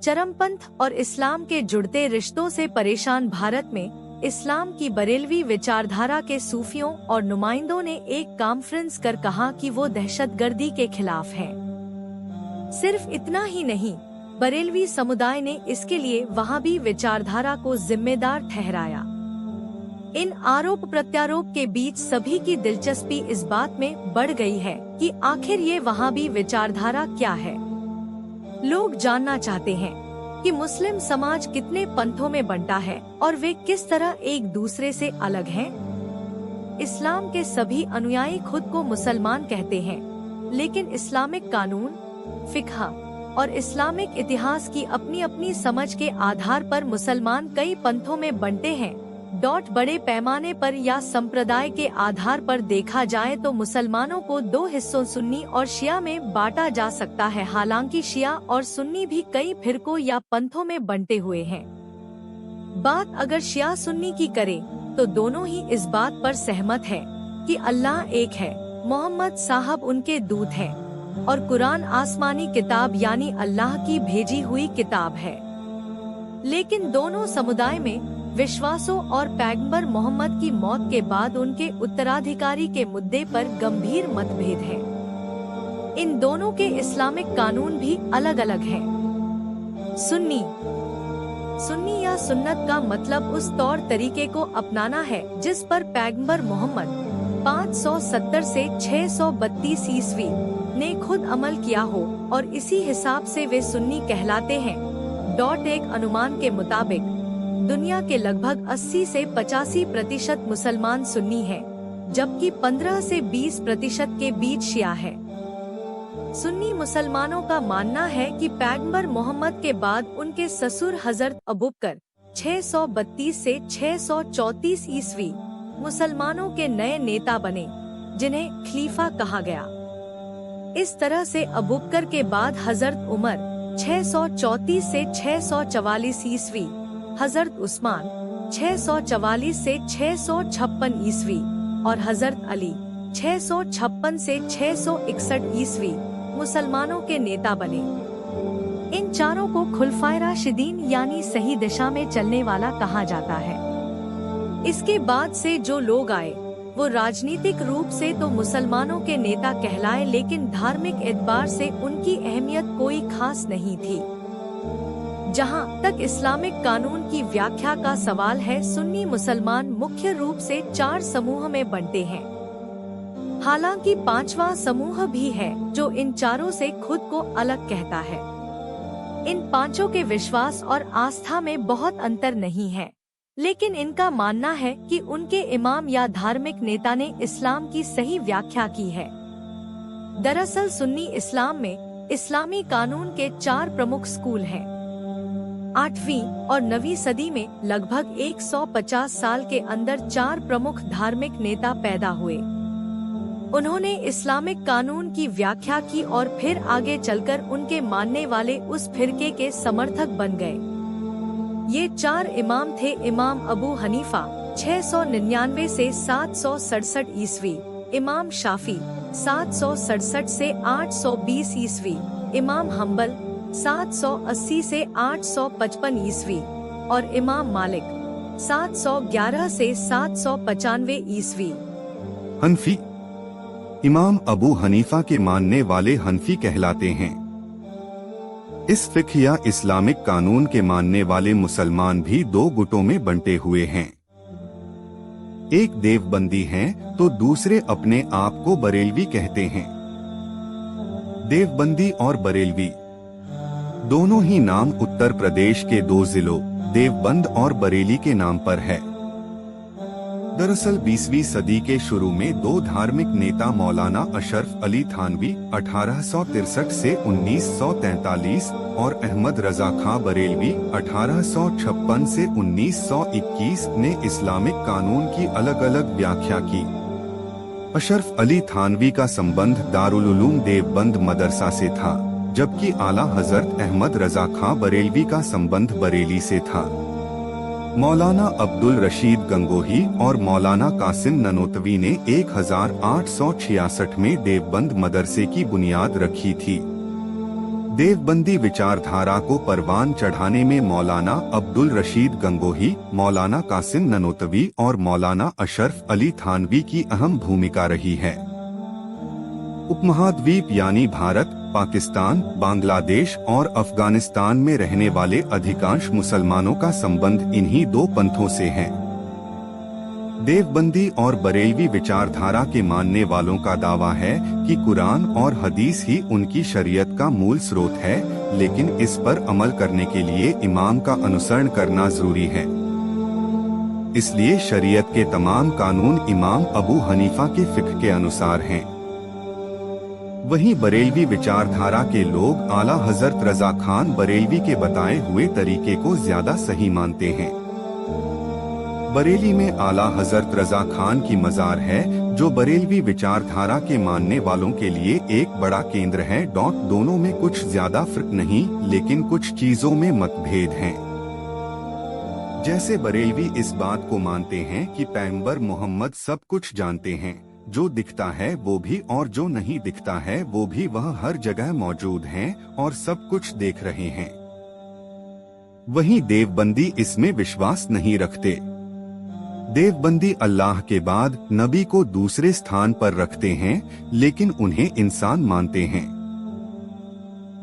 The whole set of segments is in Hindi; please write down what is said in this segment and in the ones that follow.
चरमपंथ और इस्लाम के जुड़ते रिश्तों से परेशान भारत में इस्लाम की बरेलवी विचारधारा के सूफियों और नुमाइंदों ने एक कॉन्फ्रेंस कर कहा कि वो दहशतगर्दी के खिलाफ हैं। सिर्फ इतना ही नहीं, बरेलवी समुदाय ने इसके लिए वहाबी विचारधारा को जिम्मेदार ठहराया। इन आरोप प्रत्यारोप के बीच सभी की दिलचस्पी इस बात में बढ़ गई है कि आखिर ये वहाबी विचारधारा क्या है। लोग जानना चाहते हैं कि मुस्लिम समाज कितने पंथों में बंटा है और वे किस तरह एक दूसरे से अलग हैं। इस्लाम के सभी अनुयायी खुद को मुसलमान कहते हैं, लेकिन इस्लामिक कानून, फिक़्ह और इस्लामिक इतिहास की अपनी अपनी समझ के आधार पर मुसलमान कई पंथों में बंटे हैं। बड़े पैमाने पर या संप्रदाय के आधार पर देखा जाए तो मुसलमानों को दो हिस्सों सुन्नी और शिया में बांटा जा सकता है। हालांकि शिया और सुन्नी भी कई फिरकों या पंथों में बंटे हुए हैं। बात अगर शिया सुन्नी की करें तो दोनों ही इस बात पर सहमत है कि अल्लाह एक है, मोहम्मद साहब उनके दूत हैं और कुरान आसमानी किताब यानी अल्लाह की भेजी हुई किताब है। लेकिन दोनों समुदाय में विश्वासों और पैगंबर मोहम्मद की मौत के बाद उनके उत्तराधिकारी के मुद्दे पर गंभीर मतभेद है। इन दोनों के इस्लामिक कानून भी अलग अलग हैं। सुन्नी या सुन्नत का मतलब उस तौर तरीके को अपनाना है जिस पर पैगंबर मोहम्मद 570 से 632 ईस्वी ने खुद अमल किया हो और इसी हिसाब से वे सुन्नी कहलाते हैं। एक अनुमान के मुताबिक दुनिया के लगभग 80 से 85% मुसलमान सुन्नी हैं, जबकि 15 से 20% के बीच शिया है। सुन्नी मुसलमानों का मानना है कि पैगंबर मोहम्मद के बाद उनके ससुर हजरत अबूबकर 632 से 634 ईस्वी मुसलमानों के नए नेता बने, जिन्हें खलीफा कहा गया। इस तरह से अबूबकर के बाद हजरत उमर 634 से 644 ईस्वी, हजरत उस्मान 644 से 656 ईस्वी और हजरत अली 656 से 661 ईस्वी मुसलमानों के नेता बने। इन चारों को खुलफाए राशिदीन यानी सही दिशा में चलने वाला कहा जाता है। इसके बाद से जो लोग आए वो राजनीतिक रूप से तो मुसलमानों के नेता कहलाए, लेकिन धार्मिक एतबार से उनकी अहमियत कोई खास नहीं थी। जहां तक इस्लामिक कानून की व्याख्या का सवाल है, सुन्नी मुसलमान मुख्य रूप से 4 समूह में बंटे हैं। हालांकि 5वां समूह भी है जो इन चारों से खुद को अलग कहता है। इन पांचों के विश्वास और आस्था में बहुत अंतर नहीं है, लेकिन इनका मानना है कि उनके इमाम या धार्मिक नेता ने इस्लाम की सही व्याख्या की है। दरअसल सुन्नी इस्लाम में इस्लामी कानून के 4 प्रमुख स्कूल हैं। 8वीं और 9वीं सदी में लगभग 150 साल के अंदर 4 प्रमुख धार्मिक नेता पैदा हुए। उन्होंने इस्लामिक कानून की व्याख्या की और फिर आगे चलकर उनके मानने वाले उस फिरके के समर्थक बन गए। ये 4 इमाम थे: इमाम अबू हनीफा 699 से 767 ईस्वी, इमाम शाफी 767 से 820 ईस्वी, इमाम हम्बल 780 से 855 ईस्वी और इमाम मालिक 711 से 795 ईस्वी। हनफी इमाम अबू हनीफा के मानने वाले हनफी कहलाते हैं। इस फिक्र या इस्लामिक कानून के मानने वाले मुसलमान भी 2 गुटों में बंटे हुए हैं। एक देवबंदी हैं तो दूसरे अपने आप को बरेलवी कहते हैं। देवबंदी और बरेलवी दोनों ही नाम उत्तर प्रदेश के 2 जिलों देवबंद और बरेली के नाम पर है। दरअसल 20वीं सदी के शुरू में 2 धार्मिक नेता मौलाना अशरफ अली थानवी 1863 से 1943 और अहमद रजा खां बरेलवी 1856 से 1921 ने इस्लामिक कानून की अलग अलग व्याख्या की। अशरफ अली थानवी का संबंध दारुल उलूम देवबंद मदरसा से था, जबकि आला हजरत अहमद रजा खां बरेलवी का संबंध बरेली से था। मौलाना अब्दुल रशीद गंगोही और मौलाना कासिम ननोतवी ने 1866 में देवबंद मदरसे की बुनियाद रखी थी। देवबंदी विचारधारा को परवान चढ़ाने में मौलाना अब्दुल रशीद गंगोही, मौलाना कासिम ननोतवी और मौलाना अशरफ अली थानवी की अहम भूमिका रही है। उपमहाद्वीप यानी भारत, पाकिस्तान, बांग्लादेश और अफगानिस्तान में रहने वाले अधिकांश मुसलमानों का संबंध इन्हीं दो पंथों से है। देवबंदी और बरेलवी विचारधारा के मानने वालों का दावा है कि कुरान और हदीस ही उनकी शरीयत का मूल स्रोत है, लेकिन इस पर अमल करने के लिए इमाम का अनुसरण करना जरूरी है। इसलिए शरीयत के तमाम कानून इमाम अबू हनीफा के फिक्र के अनुसार हैं। वहीं बरेलवी विचारधारा के लोग आला हजरत रजा खान बरेलवी के बताए हुए तरीके को ज्यादा सही मानते हैं। बरेली में आला हजरत रजा खान की मजार है, जो बरेलवी विचारधारा के मानने वालों के लिए एक बड़ा केंद्र है। दोनों में कुछ ज्यादा फर्क नहीं, लेकिन कुछ चीजों में मतभेद हैं। जैसे बरेलवी इस बात को मानते हैं कि पैगंबर मोहम्मद सब कुछ जानते हैं, जो दिखता है वो भी और जो नहीं दिखता है वो भी, वह हर जगह मौजूद हैं और सब कुछ देख रहे हैं। वहीं देवबंदी इसमें विश्वास नहीं रखते। देवबंदी अल्लाह के बाद नबी को दूसरे स्थान पर रखते हैं, लेकिन उन्हें इंसान मानते हैं।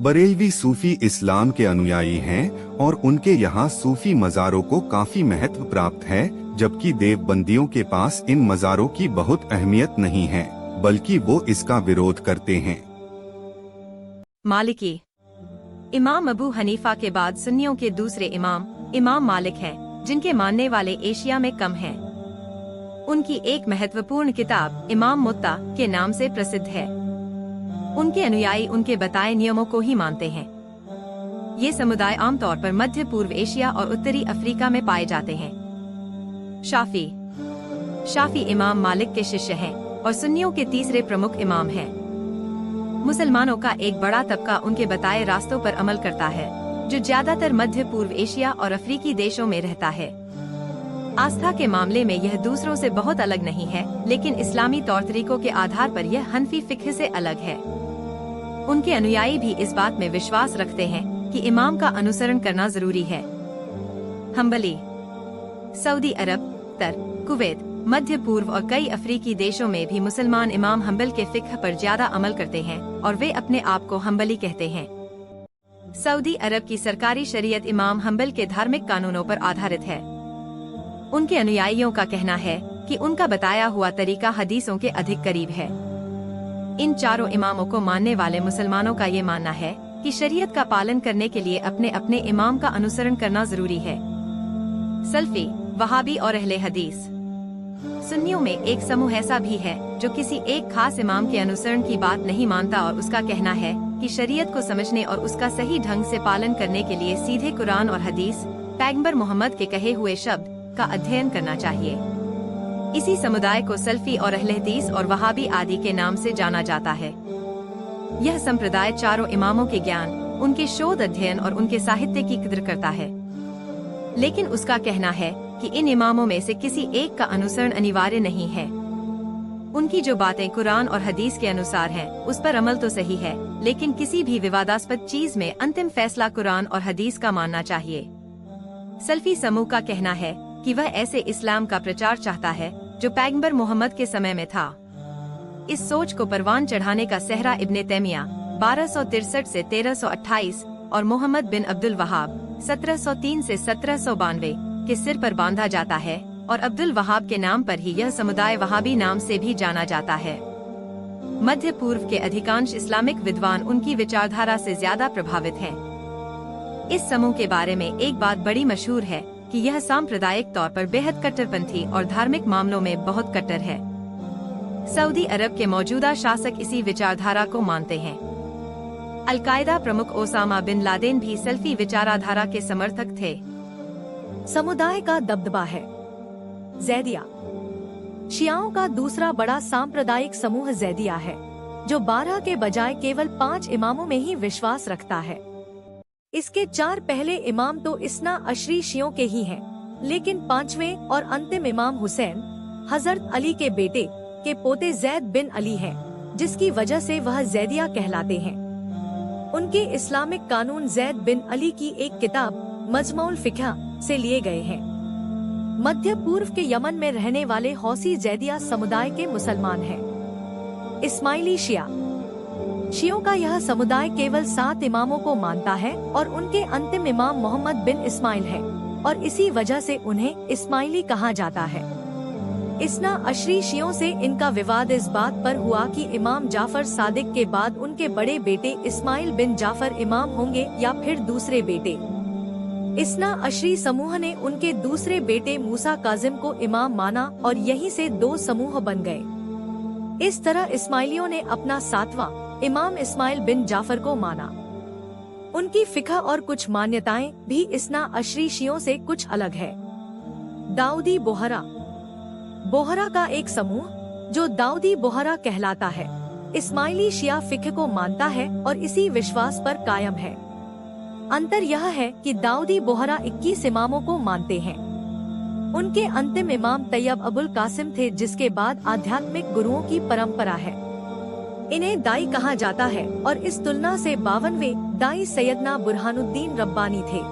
बरेलवी सूफी इस्लाम के अनुयायी हैं और उनके यहाँ सूफी मज़ारों को काफी महत्व प्राप्त है, जबकि देवबंदियों के पास इन मज़ारों की बहुत अहमियत नहीं है, बल्कि वो इसका विरोध करते हैं। मालिकी। इमाम अबू हनीफा के बाद सुन्नियों के दूसरे इमाम मालिक हैं, जिनके मानने वाले एशिया में कम हैं। उनकी एक महत्वपूर्ण किताब इमाम मुत्ता के नाम से प्रसिद्ध है। उनके अनुयायी उनके बताए नियमों को ही मानते हैं। ये समुदाय आमतौर पर मध्य पूर्व एशिया और उत्तरी अफ्रीका में पाए जाते हैं। शाफी इमाम मालिक के शिष्य हैं और सुन्नियों के तीसरे प्रमुख इमाम हैं। मुसलमानों का एक बड़ा तबका उनके बताए रास्तों पर अमल करता है, जो ज्यादातर मध्य पूर्व एशिया और अफ्रीकी देशों में रहता है। आस्था के मामले में यह दूसरों से बहुत अलग नहीं है, लेकिन इस्लामी तौर तरीकों के आधार पर यह हनफी फिक्र से अलग है। उनके अनुयायी भी इस बात में विश्वास रखते हैं कि इमाम का अनुसरण करना जरूरी है। हम्बली। सऊदी अरब, कुवैत, मध्य पूर्व और कई अफ्रीकी देशों में भी मुसलमान इमाम हम्बल के फिक्र पर ज्यादा अमल करते हैं और वे अपने आप को हम्बली कहते हैं। सऊदी अरब की सरकारी शरीयत इमाम हम्बल के धार्मिक कानूनों पर आधारित है। उनके अनुयायियों का कहना है कि उनका बताया हुआ तरीका हदीसों के अधिक करीब है। इन चारों इमामों को मानने वाले मुसलमानों का ये मानना है कि शरीयत का पालन करने के लिए अपने अपने इमाम का अनुसरण करना जरूरी है। सल्फी, वहाबी और अहले हदीस। सुन्नियों में एक समूह ऐसा भी है जो किसी एक खास इमाम के अनुसरण की बात नहीं मानता और उसका कहना है कि शरीयत को समझने और उसका सही ढंग से पालन करने के लिए सीधे कुरान और हदीस, पैगंबर मोहम्मद के कहे हुए शब्द का अध्ययन करना चाहिए। इसी समुदाय को सल्फी और अहले हदीस और वहाबी आदि के नाम से जाना जाता है। यह संप्रदाय चारों इमामों के ज्ञान, उनके शोध अध्ययन और उनके साहित्य की कद्र करता है, लेकिन उसका कहना है कि इन इमामों में से किसी एक का अनुसरण अनिवार्य नहीं है। उनकी जो बातें कुरान और हदीस के अनुसार हैं, उस पर अमल तो सही है, लेकिन किसी भी विवादास्पद चीज में अंतिम फैसला कुरान और हदीस का मानना चाहिए। सल्फी समूह का कहना है कि वह ऐसे इस्लाम का प्रचार चाहता है जो पैगंबर मोहम्मद के समय में था। इस सोच को परवान चढ़ाने का सेहरा इब्ने तैमिया 1263 से 1328 और मोहम्मद बिन अब्दुल वहाब 1703 से 1792 के सिर पर बांधा जाता है, और अब्दुल वहाब के नाम पर ही यह समुदाय वहाबी नाम से भी जाना जाता है। मध्य पूर्व के अधिकांश इस्लामिक विद्वान उनकी विचारधारा से ज्यादा प्रभावित हैं। इस समूह के बारे में एक बात बड़ी मशहूर है कि यह सांप्रदायिक तौर पर बेहद कट्टरपंथी और धार्मिक मामलों में बहुत कट्टर है। सऊदी अरब के मौजूदा शासक इसी विचारधारा को मानते हैं। अल-कायदा प्रमुख ओसामा बिन लादेन भी सल्फी विचारधारा के समर्थक थे। समुदाय का दबदबा है। जैदिया। शियाओं का दूसरा बड़ा सांप्रदायिक समूह जैदिया है, जो 12 के बजाय केवल 5 इमामों में ही विश्वास रखता है। इसके 4 पहले इमाम तो इस्ना अशरी शियों के ही हैं, लेकिन 5वें और अंतिम इमाम हुसैन, हजरत अली के बेटे के पोते जैद बिन अली हैं, जिसकी वजह से वह जैदिया कहलाते हैं। उनके इस्लामिक कानून जैद बिन अली की एक किताब मजमउल फिक्ह से लिए गए हैं। मध्य पूर्व के यमन में रहने वाले हौसी जैदिया समुदाय के मुसलमान हैं। इस्माइली शिया शियों का यह समुदाय केवल 7 इमामों को मानता है और उनके अंतिम इमाम मोहम्मद बिन इस्माइल है और इसी वजह से उन्हें इस्माइली कहा जाता है। इस्ना अशरी शियों से इनका विवाद इस बात पर हुआ कि इमाम जाफर सादिक के बाद उनके बड़े बेटे इस्माइल बिन जाफर इमाम होंगे या फिर दूसरे बेटे। इस्ना अशरी समूह ने उनके दूसरे बेटे मूसा काजिम को इमाम माना और यहीं से 2 समूह बन गए। इस तरह इस्माइलियों ने अपना 7वां इमाम इस्माइल बिन जाफर को माना। उनकी फिक्ह और कुछ मान्यताएं भी इस्ना अशरी शियों से कुछ अलग है। दाऊदी बोहरा बोहरा का एक समूह जो दाऊदी बोहरा कहलाता है, इस्माइली शिया फिक्ह को मानता है और इसी विश्वास पर कायम है। अंतर यह है कि दाऊदी बोहरा 21 इमामों को मानते हैं। उनके अंतिम इमाम तैयब अबुल कासिम थे, जिसके बाद आध्यात्मिक गुरुओं की परंपरा है। इन्हें दाई कहा जाता है और इस तुलना से 52वें दाई सैयदना बुरहानुद्दीन रब्बानी थे।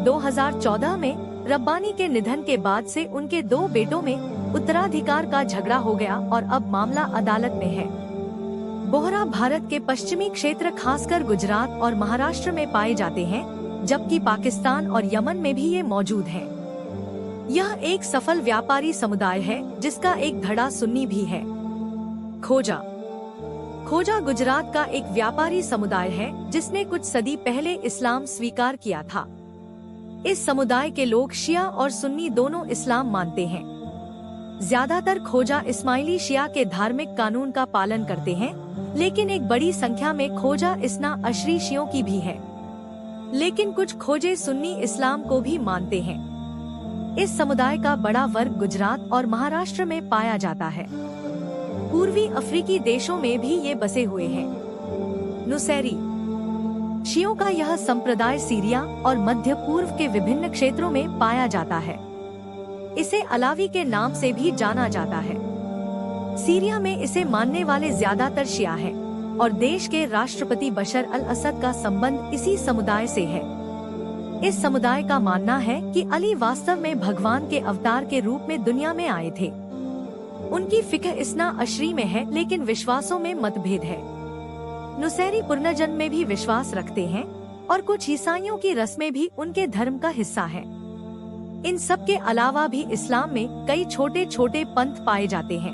2014 में रब्बानी के निधन के बाद से उनके 2 बेटों में उत्तराधिकार का झगड़ा हो गया और अब मामला अदालत में है। बोहरा भारत के पश्चिमी क्षेत्र खासकर गुजरात और महाराष्ट्र में पाए जाते हैं, जबकि पाकिस्तान और यमन में भी ये मौजूद हैं। यह एक सफल व्यापारी समुदाय है जिसका एक धड़ा सुन्नी भी है। खोजा गुजरात का एक व्यापारी समुदाय है जिसने कुछ सदी पहले इस्लाम स्वीकार किया था। इस समुदाय के लोग शिया और सुन्नी दोनों इस्लाम मानते हैं। ज्यादातर खोजा इस्माइली शिया के धार्मिक कानून का पालन करते हैं, लेकिन एक बड़ी संख्या में खोजा इस्ना अशरी शियों की भी है। लेकिन कुछ खोजे सुन्नी इस्लाम को भी मानते हैं। इस समुदाय का बड़ा वर्ग गुजरात और महाराष्ट्र में पाया जाता है। पूर्वी अफ्रीकी देशों में भी ये बसे हुए हैं। नुसैरी शियों का यह संप्रदाय सीरिया और मध्य पूर्व के विभिन्न क्षेत्रों में पाया जाता है। इसे अलावी के नाम से भी जाना जाता है। सीरिया में इसे मानने वाले ज्यादातर शिया हैं और देश के राष्ट्रपति बशर अल असद का संबंध इसी समुदाय से है। इस समुदाय का मानना है कि अली वास्तव में भगवान के अवतार के रूप में दुनिया में आए थे। उनकी फिक्र इस्ना अशरी में है, लेकिन विश्वासों में मतभेद है। नुसैरी पुनर्जन्म में भी विश्वास रखते हैं और कुछ ईसाइयों की रस्में भी उनके धर्म का हिस्सा है। इन सब के अलावा भी इस्लाम में कई छोटे छोटे पंथ पाए जाते हैं।